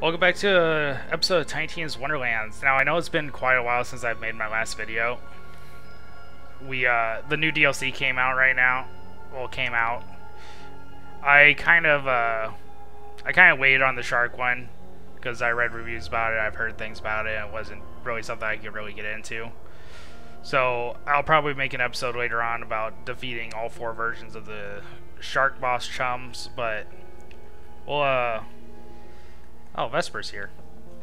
Welcome back to an episode of Tiny Tina's Wonderlands. Now, I know it's been quite a while since I've made my last video. The new DLC came out right now. Well, came out. I kind of waited on the shark one because I read reviews about it. I've heard things about it, and it wasn't really something I could really get into. So I'll probably make an episode later on about defeating all 4 versions of the shark boss chums. But we'll oh, Vesper's here.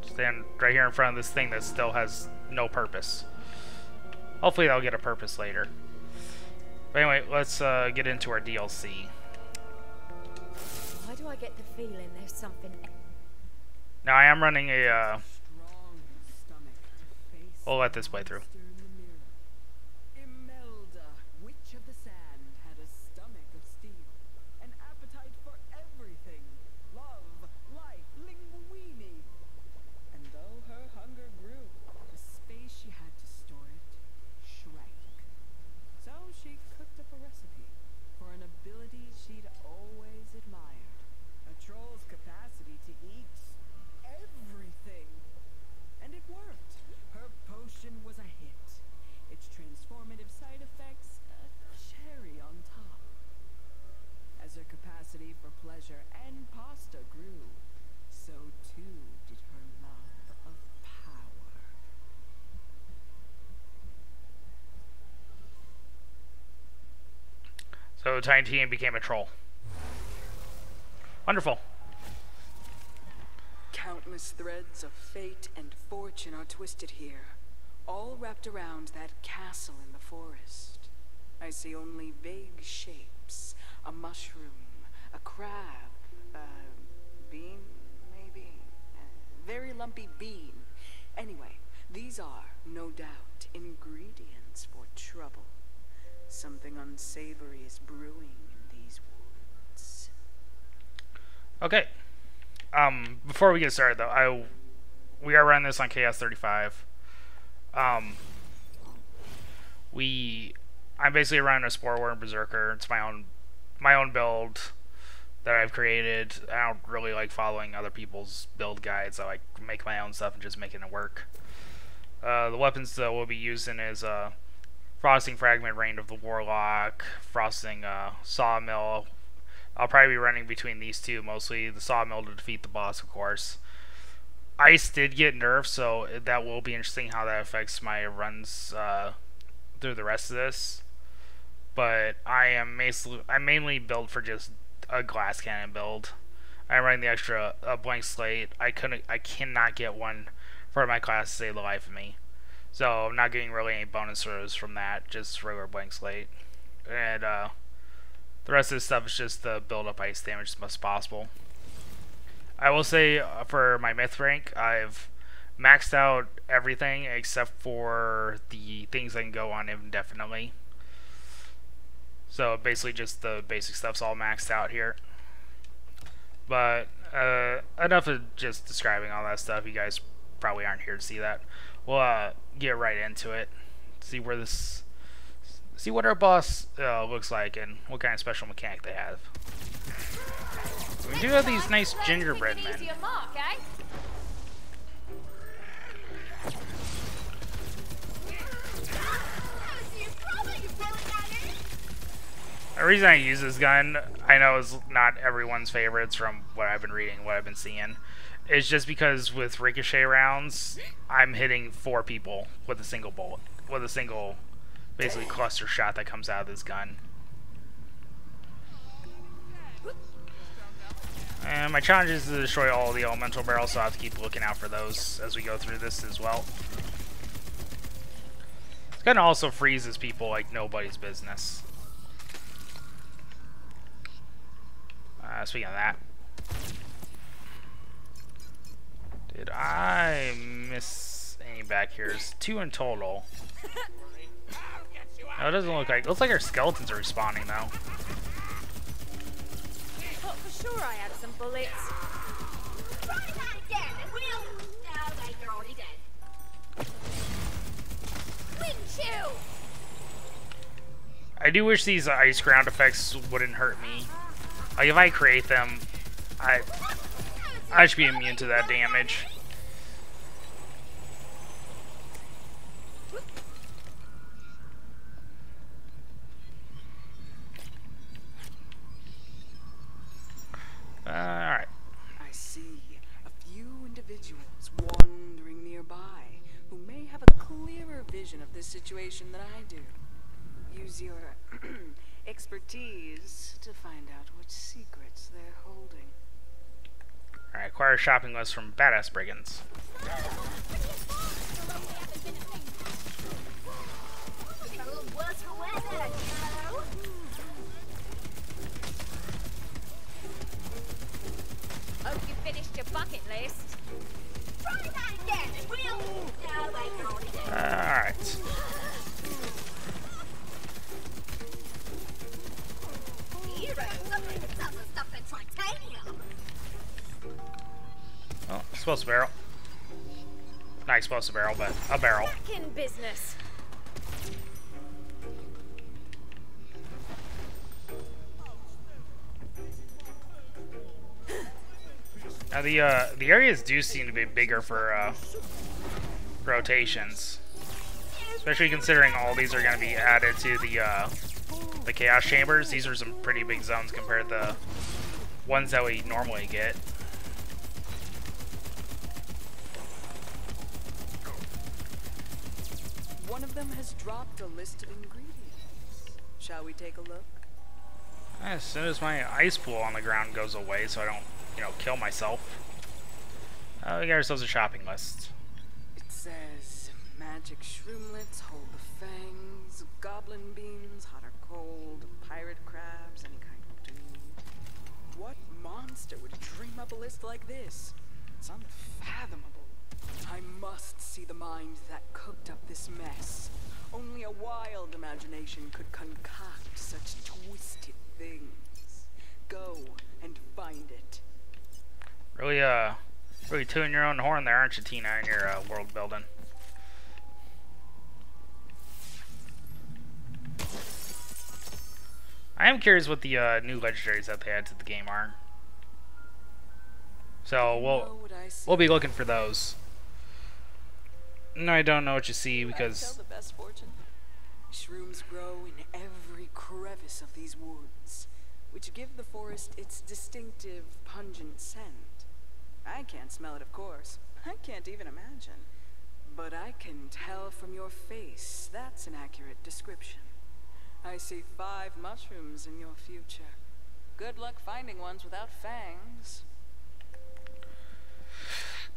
Stand right here in front of this thing that still has no purpose. Hopefully that'll get a purpose later. But anyway, let's get into our DLC. Why do I get the feeling there's something? Now I am running a we'll let this play through. So Tiny Tina became a troll. Wonderful. Countless threads of fate and fortune are twisted here, all wrapped around that castle in the forest. I see only vague shapes, a mushroom, a crab, a bean, maybe? A very lumpy bean. Anyway, these are, no doubt, ingredients for trouble. Something unsavory is brewing in these woods. Okay. Before we get started though, we are running this on Chaos 35. I'm basically running a Spore Worm Berserker. It's my own build that I've created. I don't really like following other people's build guides. I like make my own stuff and just making it work. The weapons that we'll be using is Frosting Fragment, Reign of the Warlock, Frosting Sawmill. I'll probably be running between these two mostly. The Sawmill to defeat the boss, of course. Ice did get nerfed, so that will be interesting how that affects my runs through the rest of this. But I'm mainly built for just a glass cannon build. I'm running the extra blank slate. I cannot get one for my class to save the life of me. So I'm not getting really any bonus throws from that, just regular blank slate. And the rest of this stuff is just the build up ice damage as much as possible. I will say for my myth rank, I've maxed out everything except for the things I can go on indefinitely. So basically just the basic stuff's all maxed out here. But enough of just describing all that stuff. You guys probably aren't here to see that. We'll get right into it. See what our boss looks like and what kind of special mechanic they have. We do have these nice gingerbread men. The reason I use this gun, I know is not everyone's favorites from what I've been reading, what I've been seeing. It's just because with ricochet rounds, I'm hitting 4 people with a single bullet, with a single, basically cluster shot that comes out of this gun. And my challenge is to destroy all the elemental barrels, so I have to keep looking out for those as we go through this as well. This gun also freezes people like nobody's business. Speaking of that, did I miss any back here? There's 2 in total. No, it doesn't look like. It looks like our skeletons are respawning though. Thought for sure I had some bullets. Try that again, and we'll. No, wait, you're already dead. Wind chill. I do wish these ice ground effects wouldn't hurt me. Like if I create them, I should be immune to that damage. Alright. I see a few individuals wandering nearby who may have a clearer vision of this situation than I do. Use your expertise to find out what secrets they're holding. Alright, acquire a shopping list from badass brigands. Hope you finished your bucket list. Try that again, and we'll... No, wait, you're already dead. Alright. Oh, explosive barrel. Not explosive barrel, but a barrel. Back in business. Now the areas do seem to be bigger for rotations, especially considering all these are going to be added to the chaos chambers. These are some pretty big zones compared to the ones that we normally get. One of them has dropped a list of ingredients. Shall we take a look? As soon as my ice pool on the ground goes away, so I don't, you know, kill myself. We got ourselves a shopping list. It says magic shroomlets, hold the fangs, goblin beans, hot or cold, pirate crabs, any kind will do. What monster would dream up a list like this? It's unfathomable. I must see the mind that cooked up this mess. Only a wild imagination could concoct such twisted things. Go and find it. Really tooting your own horn there, aren't you, Tina, in your world building? I am curious what the new legendaries that they add to the game are. So we'll be looking for those. No, I don't know what you see because Tell the best fortune. Shrooms grow in every crevice of these woods, which give the forest its distinctive, pungent scent. I can't smell it, of course. I can't even imagine. But I can tell from your face that's an accurate description. I see 5 mushrooms in your future. Good luck finding ones without fangs.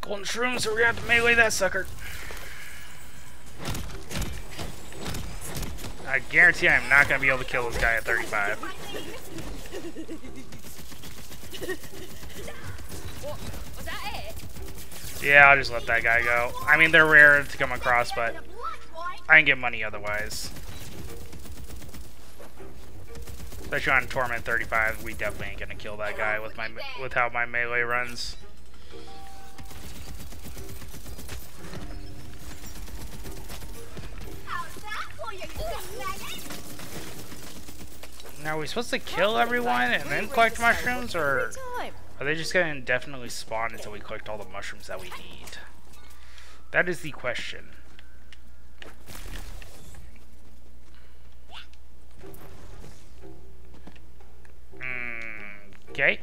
golden shrooms, so we're gonna have to melee that sucker. I guarantee I'm not gonna be able to kill this guy at 35. Was that it? Yeah, I'll just let that guy go. I mean, they're rare to come across, but I can get money otherwise. Especially on Torment 35, we definitely ain't gonna kill that guy with how my melee runs. Now, are we supposed to kill everyone and then collect mushrooms, or are they just gonna indefinitely spawn until we collect all the mushrooms that we need? That is the question. Okay.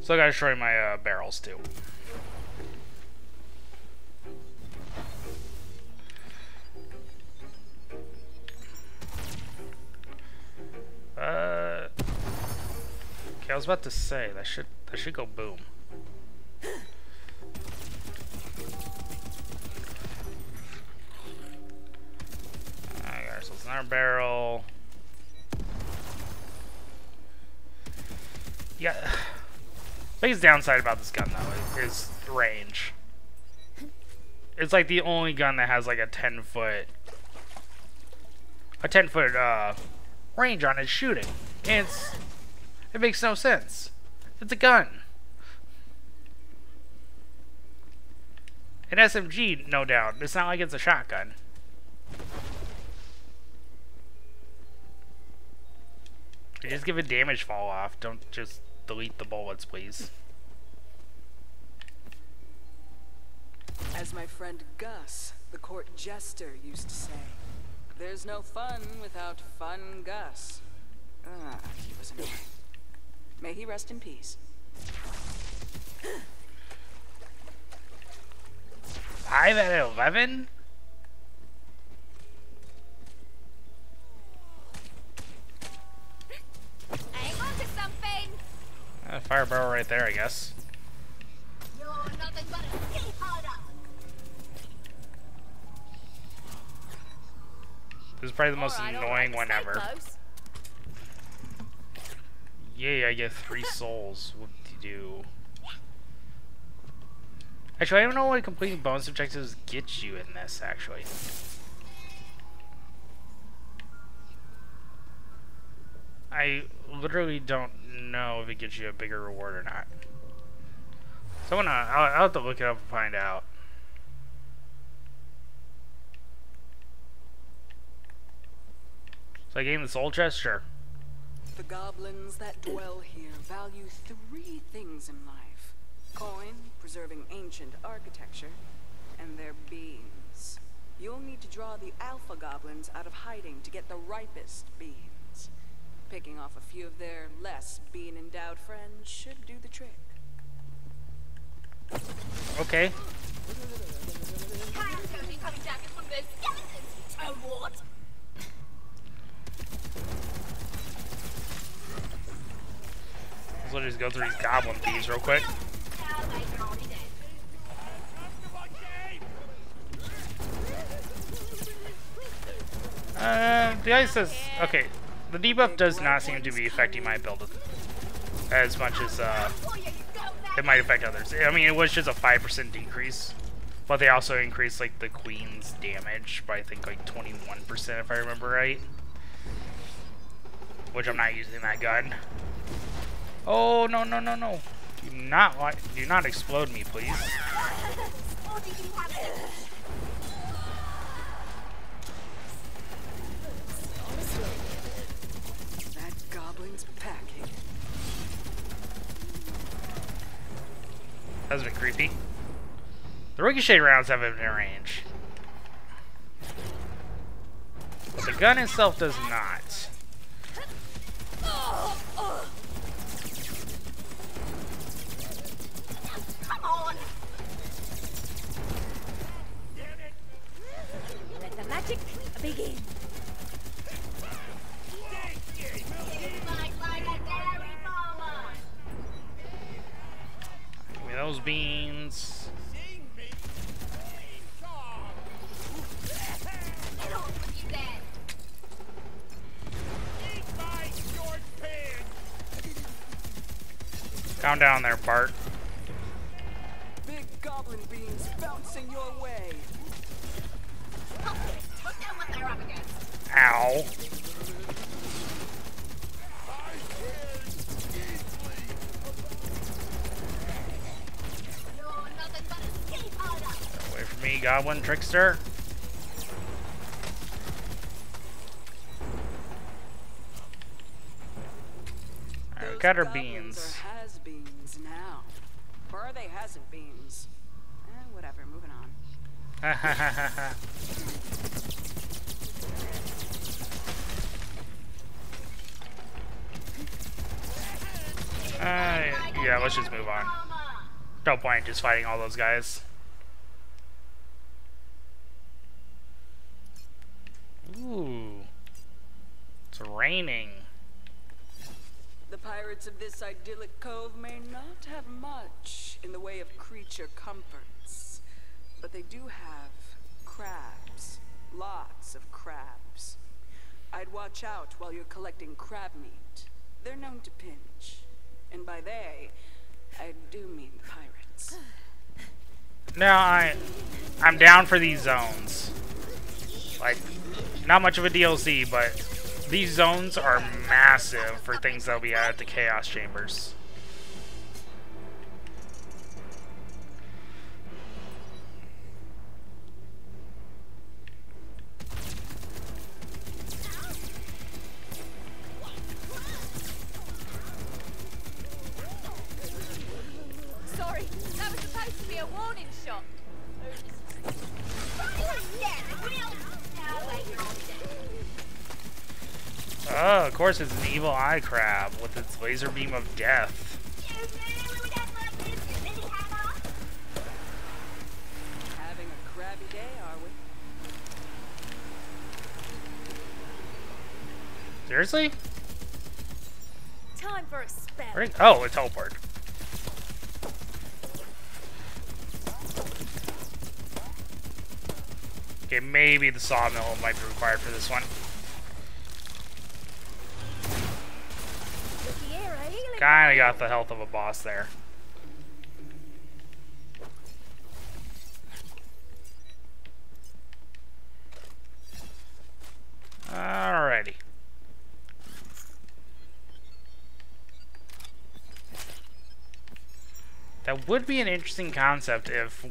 So I gotta destroy my barrels too. Okay, I was about to say that should go boom. I got ourselves another barrel. Yeah. Biggest downside about this gun though is range. It's like the only gun that has like a 10-foot range on its shooting. And it makes no sense. It's a gun. An SMG, no doubt. It's not like it's a shotgun. You just give it damage fall off. Don't just delete the bullets, please. As my friend Gus, the court jester, used to say, there's no fun without fun Gus. Ah, he was annoying. May he rest in peace. 5 out of 11? Hang on to something. Fire barrel right there, I guess. You're nothing but a ski harder. This is probably the most Alright, annoying one stay ever. close. Yay, I get 3 souls. What do you do? Actually, I don't know what completing bonus objectives get you in this, actually. I literally don't know if it gets you a bigger reward or not. So I'll have to look it up and find out. So I gained the soul chest? Sure. The goblins that dwell here value 3 things in life. Coin, preserving ancient architecture, and their beans. You'll need to draw the alpha goblins out of hiding to get the ripest beans. Picking off a few of their less bean-endowed friends should do the trick. Okay. Kyle told me coming down is one of those skeletons. So what? Let's just go through these goblin thieves real quick. Now they're already dead. The ice says, okay, the debuff does not seem to be affecting my build as much as it might affect others. I mean, it was just a 5% decrease, but they also increased like the queen's damage by I think like 21% if I remember right. Which I'm not using that gun. Oh no no no no! Do not explode me, please. Or do you have it? That goblin's packing. That's a bit creepy. The ricochet rounds have infinite range. The gun itself does not. Come on. Let the magic begin. Like a dairy farmer. Give me those beans. Get on with you then. Calm down there, Bart. Big goblin beans bouncing your way. Put them what they're up against. Ow. You're nothing but a ski harder. Away from me, goblin trickster. Alright, we got our Those goblins beans. are has-beens now. Or are they hasn't beans? Whatever, moving on. Yeah, let's just move on. No point just fighting all those guys. Ooh. It's raining. The pirates of this idyllic cove may not have much in the way of creature comforts, but they do have crabs. Lots of crabs. I'd watch out while you're collecting crab meat. They're known to pinch. And by they, I do mean the pirates. Now I'm down for these zones. Like, not much of a DLC, but these zones are massive for things that'll be added to Chaos Chambers. a warning shot. Oh, of course it's an evil eye crab with its laser beam of death. Having a crabby day, are we? Seriously? Time for a spell. Oh, it teleported. Okay, maybe the sawmill might be required for this one. Kinda got the health of a boss there. Alrighty. That would be an interesting concept if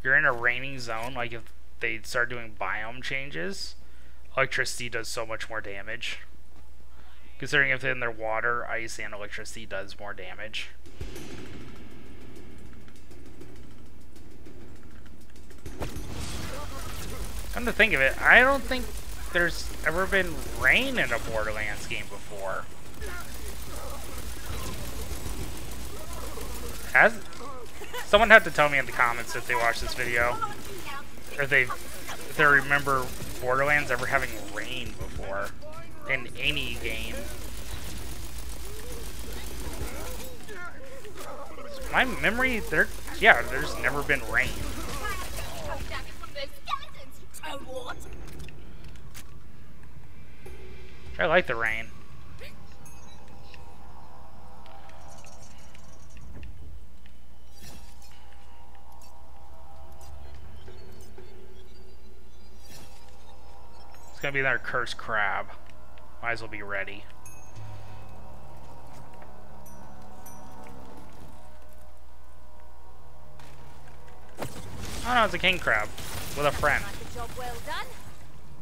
you're in a raining zone, like if they start doing biome changes, electricity does so much more damage. Considering if they're in their water, ice and electricity does more damage. Come to think of it, I don't think there's ever been rain in a Borderlands game before. Someone had to tell me in the comments if they watch this video, or if they remember Borderlands ever having rain before in any game. My memory, there's never been rain. I like the rain. It's gonna be another cursed crab. Might as well be ready. Oh no, it's a king crab with a friend. Job well done.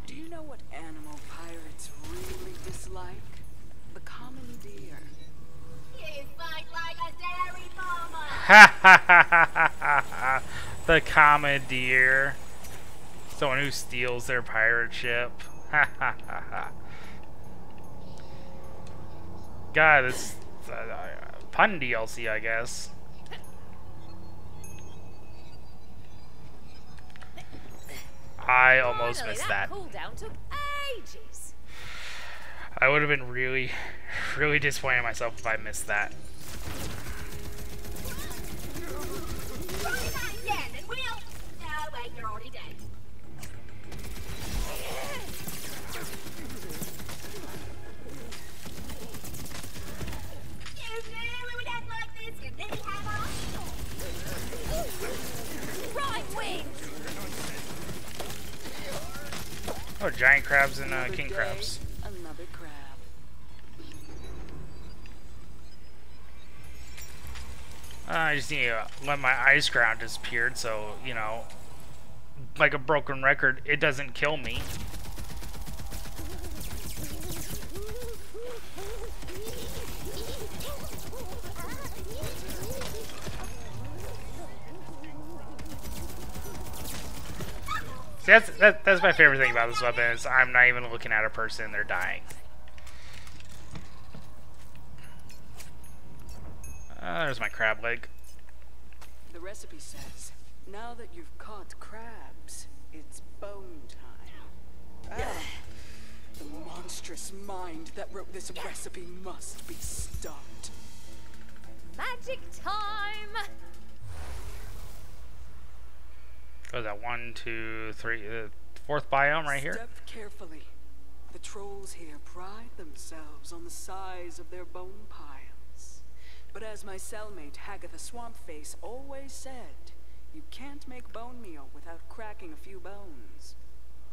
Do you know what animal pirates really dislike? The common deer. You fight like a dairy farmer. Ha ha ha ha ha ha! The commandeer. Someone who steals their pirate ship. Ha ha ha ha. God, this pun DLC, I guess. I almost missed that. Cooldown took ages. I would have been really, really disappointed in myself if I missed that. Try that again and we'll... No, wait, you're already dead. You knew we would end like this, you didn't have us. Right wing. Oh, giant crabs and Another king day, crabs. Another crab. I just need to let my ice ground disappeared, so, you know, like a broken record, it doesn't kill me. See, that's my favorite thing about this weapon is I'm not even looking at a person, they're dying. There's my crab leg. The recipe says, now that you've caught crabs, it's bone time. Ah, the monstrous mind that wrote this recipe must be stopped. Magic time. What is that? 1, 2, 3, fourth biome right here. Step carefully. The trolls here pride themselves on the size of their bone piles. But as my cellmate Hagatha Swampface always said, you can't make bone meal without cracking a few bones.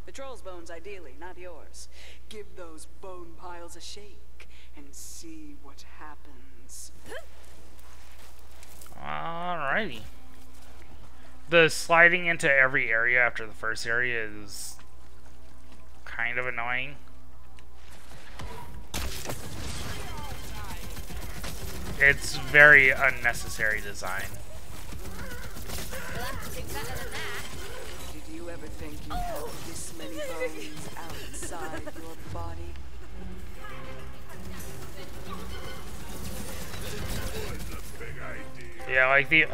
The troll's bones ideally, not yours. Give those bone piles a shake and see what happens. Alrighty. The sliding into every area after the first area is kind of annoying. It's very unnecessary design. anything better than that. Did you ever think you'd have this many bones outside your body? Yeah, like the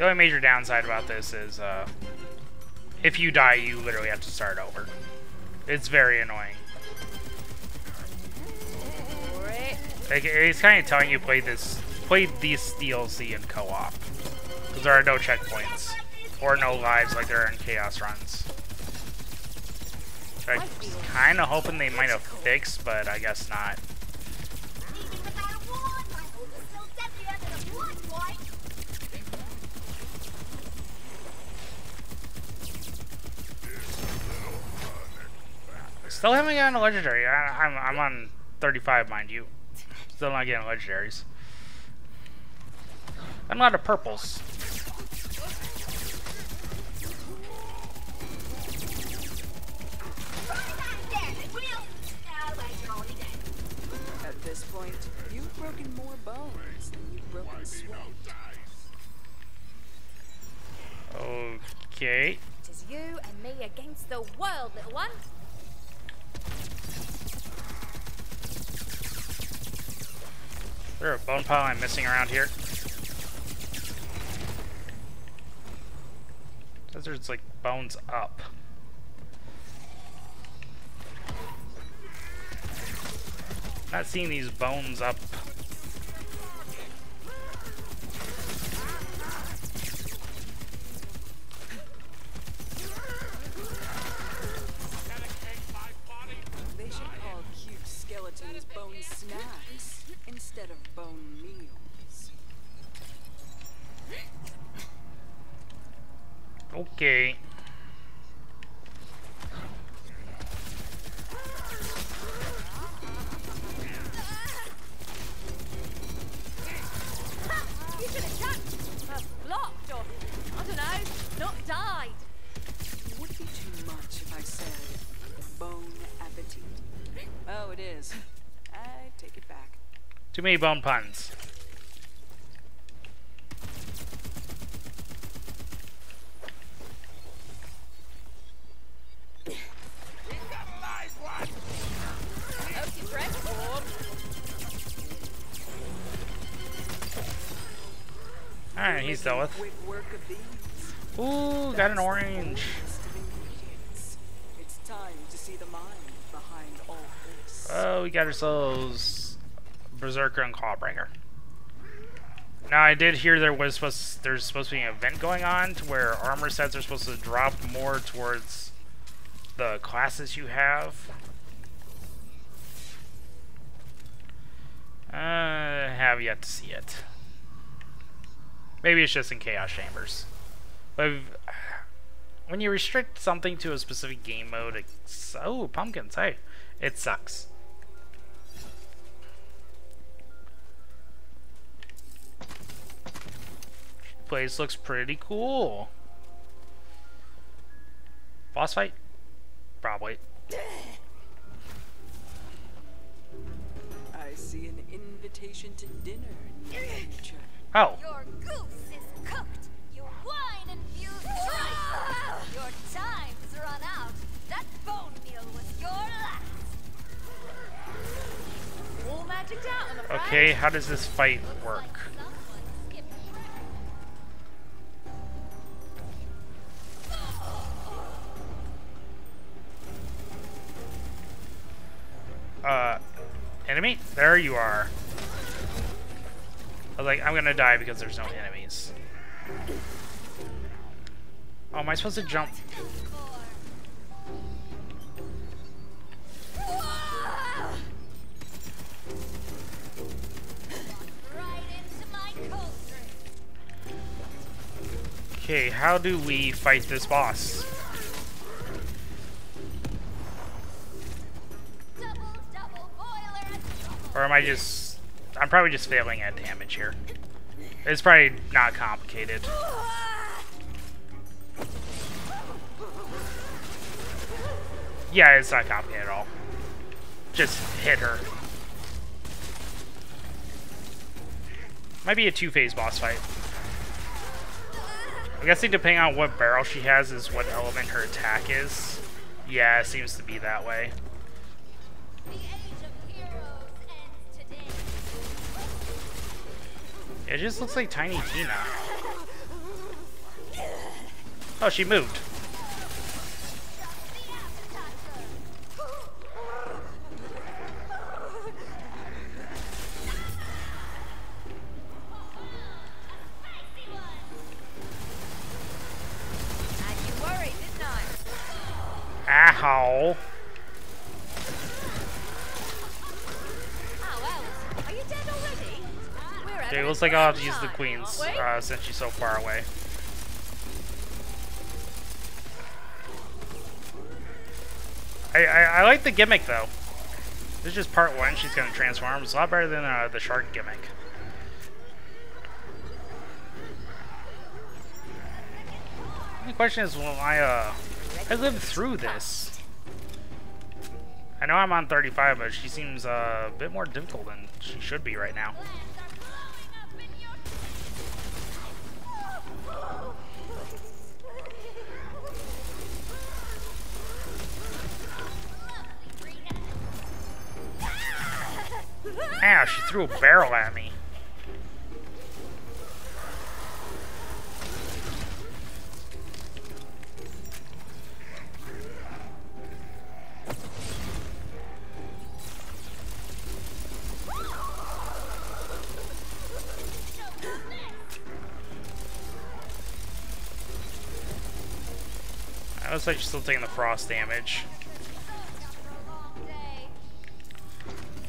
only major downside about this is if you die, you literally have to start over. It's very annoying. Like, it's kind of telling you play these DLC in co-op, because there are no checkpoints or no lives like there are in Chaos runs. I was kind of hoping they might have fixed, but I guess not. Still haven't gotten a legendary. I'm on 35, mind you. Still not getting legendaries. I'm out of purples. At this point, you've broken more bones than you've broken sweat. Okay. It is you and me against the world, little one. Is there a bone pile I'm missing around here? Says there's like bones up. Not seeing these bones up. They should call cute skeletons bone snacks instead of bone meals. Okay. You should have chucked. Blocked or, I don't know, not died. It would be too much if I said bone appetit. Oh, it is. I take it back. Too many bone puns. Hope your breath's warm. Alright, he's dealt with. Quick work of these. Ooh, got an orange. List of ingredients. It's time to see the mind behind all this. Oh, we got ourselves Berserker and Clawbreaker. Now, I did hear there's supposed to be an event going on to where armor sets are supposed to drop more towards the classes you have. Have yet to see it. Maybe it's just in Chaos Chambers. But when you restrict something to a specific game mode, it's... Oh, pumpkins, hey. It sucks. Place looks pretty cool. Boss fight? Probably. I see an invitation to dinner in your future. Oh. Your goose is cooked. You wine infused choice. Your time's run out. That bone meal was your last. All magicked out, I'm afraid. Okay, how does this fight work? Enemy? There you are. I was like, I'm gonna die because there's no enemies. Oh, am I supposed to jump? Right into my cauldron. Okay, how do we fight this boss? Double boiler and Or am I just... I'm probably just failing at damage here. It's probably not complicated. Yeah, it's not complicated at all. Just hit her. Might be a two-phase boss fight. I'm guessing depending on what barrel she has is what element her attack is. Yeah, it seems to be that way. The age of heroes ends today. It just looks like Tiny Tina. Oh, she moved. Ow. Are you dead already? Okay, it looks like I'll have to use the queens since she's so far away. I like the gimmick though. This is just part one. She's gonna transform. It's a lot better than the shark gimmick. The question is, will I lived through this. I know I'm on 35, but she seems a bit more difficult than she should be right now. Ow, she threw a barrel at me. It looks like she's still taking the frost damage.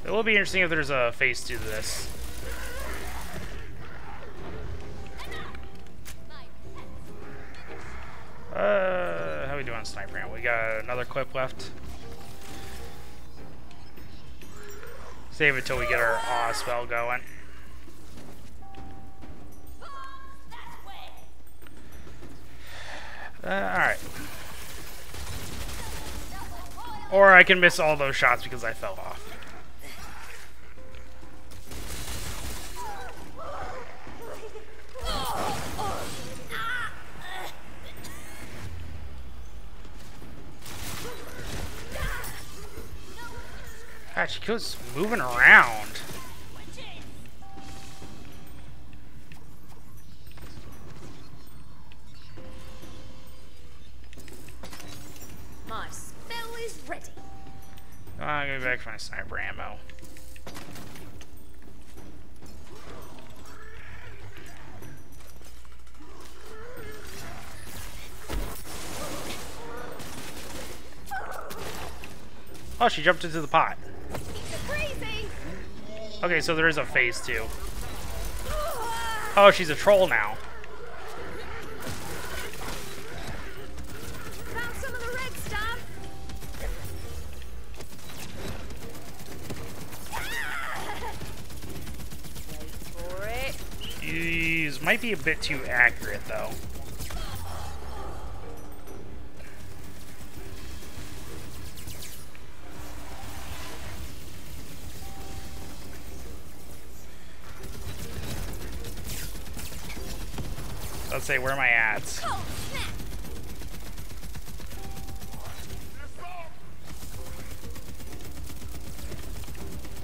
It will be interesting if there's a phase 2 to this. How we doing on sniper round? We got another clip left. Save it till we get our awe spell going. Alright. Or I can miss all those shots because I fell off. God, she keeps moving around. My spell is ready. I'm gonna go back for my sniper ammo. Oh, she jumped into the pot. Okay, so there is a phase 2. Oh, she's a troll now. Found some of the red stuff. Wait for it. These might be a bit too accurate, though. Let's say, where am I at?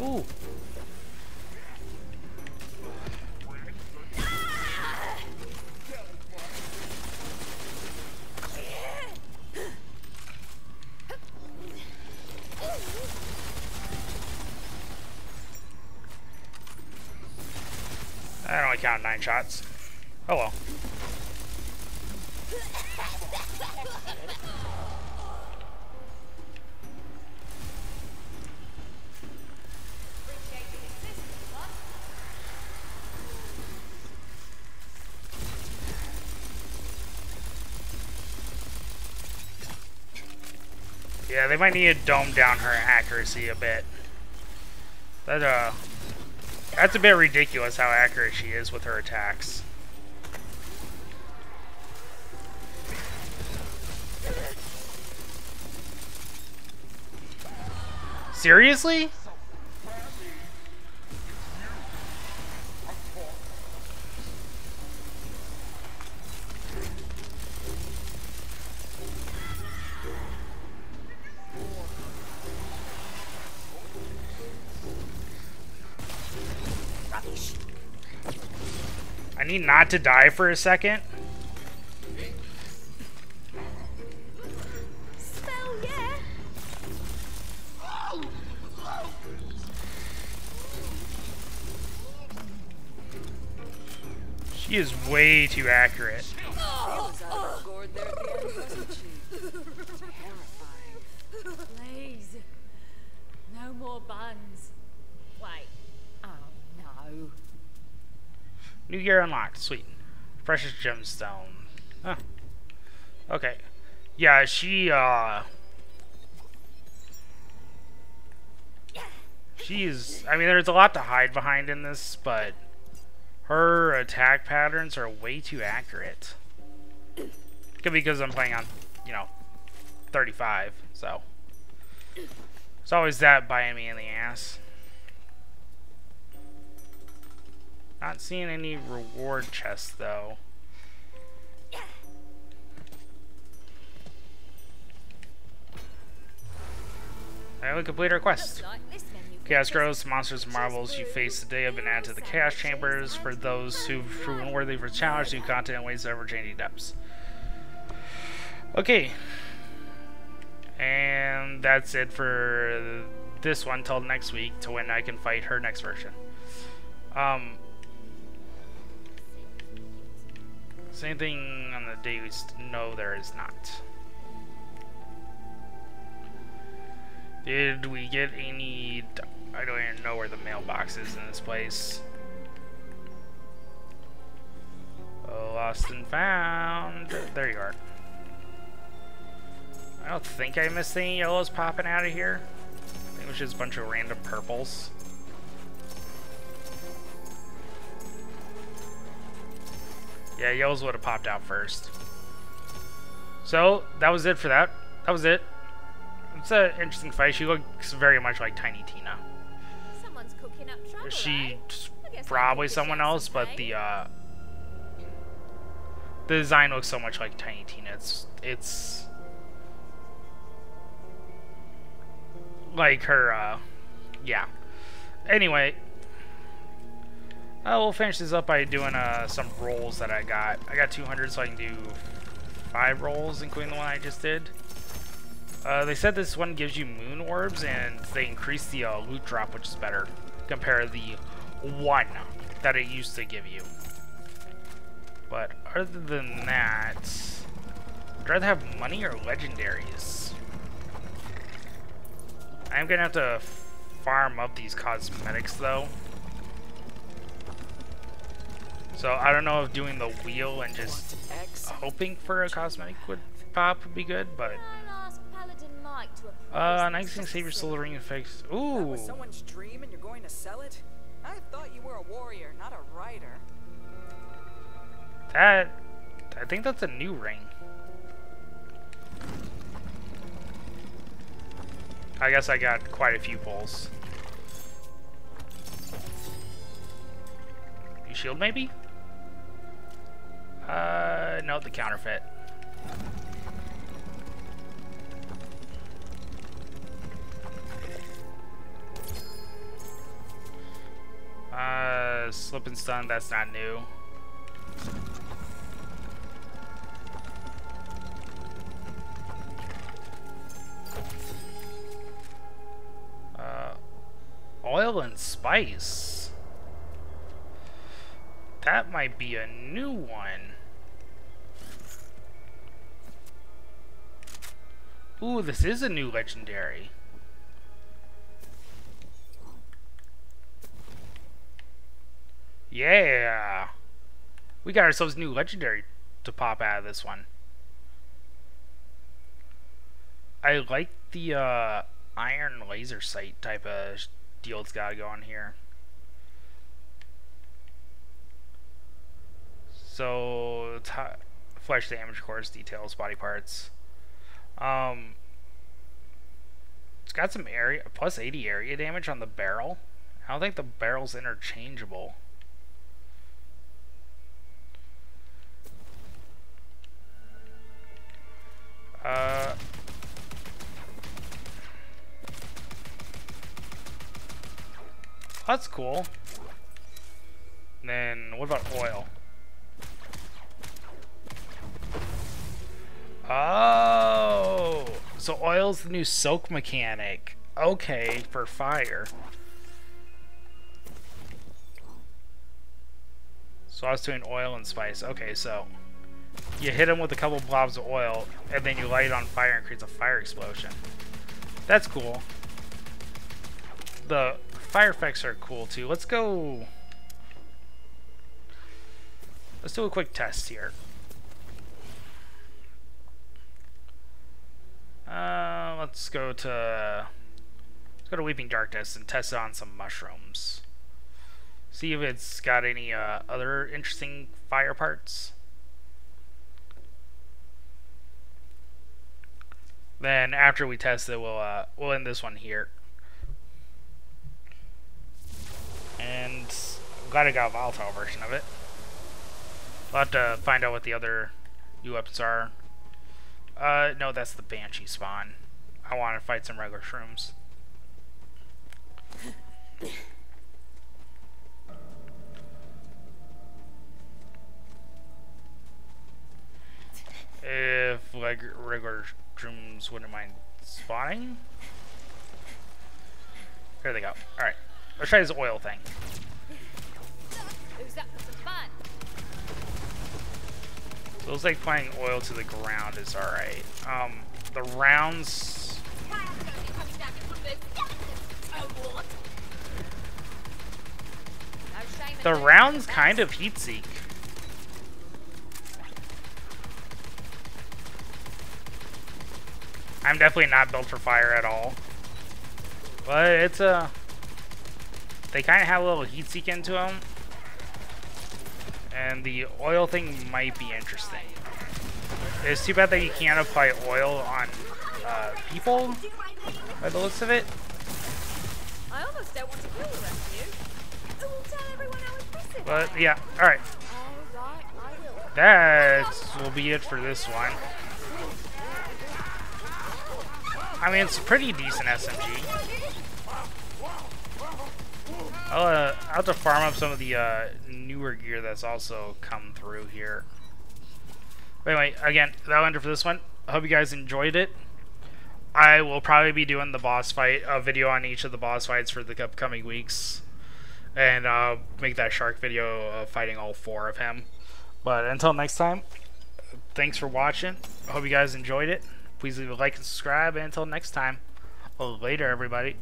Ooh. I only count 9 shots. Oh well. Yeah, they might need to dome down her accuracy a bit. That's a bit ridiculous how accurate she is with her attacks. Seriously? rubbish. I need not to die for a second. Spell, yeah. She is way too accurate. She was out of her gourd there at the end, wasn't she? Terrifying. Please. No more buns. Wait. Oh, no. New gear unlocked. Sweet. Precious gemstone. Huh. Okay. Yeah, she's, I mean, there's a lot to hide behind in this, but her attack patterns are way too accurate. Could be because I'm playing on, you know, 35, so. It's always that biting me in the ass. Not seeing any reward chests, though. I only complete our quest. Like this menu. Chaos grows, monsters and marvels you face today have been added to the Chaos Chambers for those who've proven worthy for challenge, new content, and ways of ever-changing depths. Okay. And that's it for this one till next week, to when I can fight her next version. Same thing on the daily. No, there is not. Did we get any... I don't even know where the mailbox is in this place. Oh, lost and found. There you are. I don't think I missed any yellows popping out of here. I think it was just a bunch of random purples. Yeah, yellows would have popped out first. So, that was it for that. That was it. It's an interesting fight. She looks very much like Tiny Tina. Someone's cooking up trouble, She's I guess I probably can someone dish out else, some but pain. the design looks so much like Tiny Tina. It's like her, yeah. Anyway, we'll finish this up by doing some rolls that I got. I got 200, so I can do 5 rolls, including the one I just did. They said this one gives you moon orbs, and they increase the loot drop, which is better compared to the 1 that it used to give you. But other than that, I'd rather have money or legendaries. I'm gonna have to farm up these cosmetics though. So I don't know if doing the wheel and just hoping for a cosmetic would pop would be good, but I'll ask Paladin Mike to appraise an this Icing Savior facility. Soul Ring effects. That Ooh, was someone's dream and you're going to sell it? I thought you were a warrior, not a writer. that I think that's a new ring. I guess I got quite a few pulls. You shield maybe? No, the counterfeit. Slip and stun, that's not new. Oil and spice. That might be a new one. Ooh, this is a new legendary. Yeah. We got ourselves a new legendary to pop out of this one. I like the iron laser sight type of deal it's got to go on here. So, flesh damage, of course, details, body parts. It's got some area, plus 80 area damage on the barrel. I don't think the barrel's interchangeable. That's cool. And then, what about oil? Oh! So oil's the new soak mechanic. Okay, for fire. So I was doing oil and spice. Okay, so you hit them with a couple blobs of oil, and then you light it on fire and creates a fire explosion. That's cool. The fire effects are cool too. Let's do a quick test here. Let's go to Weeping Darkness and test it on some mushrooms. See if it's got any other interesting fire parts. Then after we test it, we'll end this one here. And I'm glad I got a volatile version of it. We'll have to find out what the other new weapons are. No, that's the Banshee spawn. I want to fight some regular shrooms. If like regular shrooms wouldn't mind spawning. There they go. Alright. Let's try this oil thing. Who's up for some fun? Feels like applying oil to the ground is alright. The rounds. The rounds kind of heat seek. I'm definitely not built for fire at all. But it's a... They kind of have a little heat seek into them. And the oil thing might be interesting. It's too bad that you can't apply oil on people, by the looks of it. I almost don't want to kill the rest of you. Who will tell everyone how impressive? But yeah, alright. Alright, I will. That will be it for this one. I mean, it's a pretty decent SMG. I'll have to farm up some of the newer gear that's also come through here. But anyway, again, that'll end it for this one. I hope you guys enjoyed it. I will probably be doing the boss fight, a video on each of the boss fights for the upcoming weeks. And make that shark video of fighting all 4 of him. But until next time, thanks for watching. I hope you guys enjoyed it. Please leave a like and subscribe. And until next time, later everybody.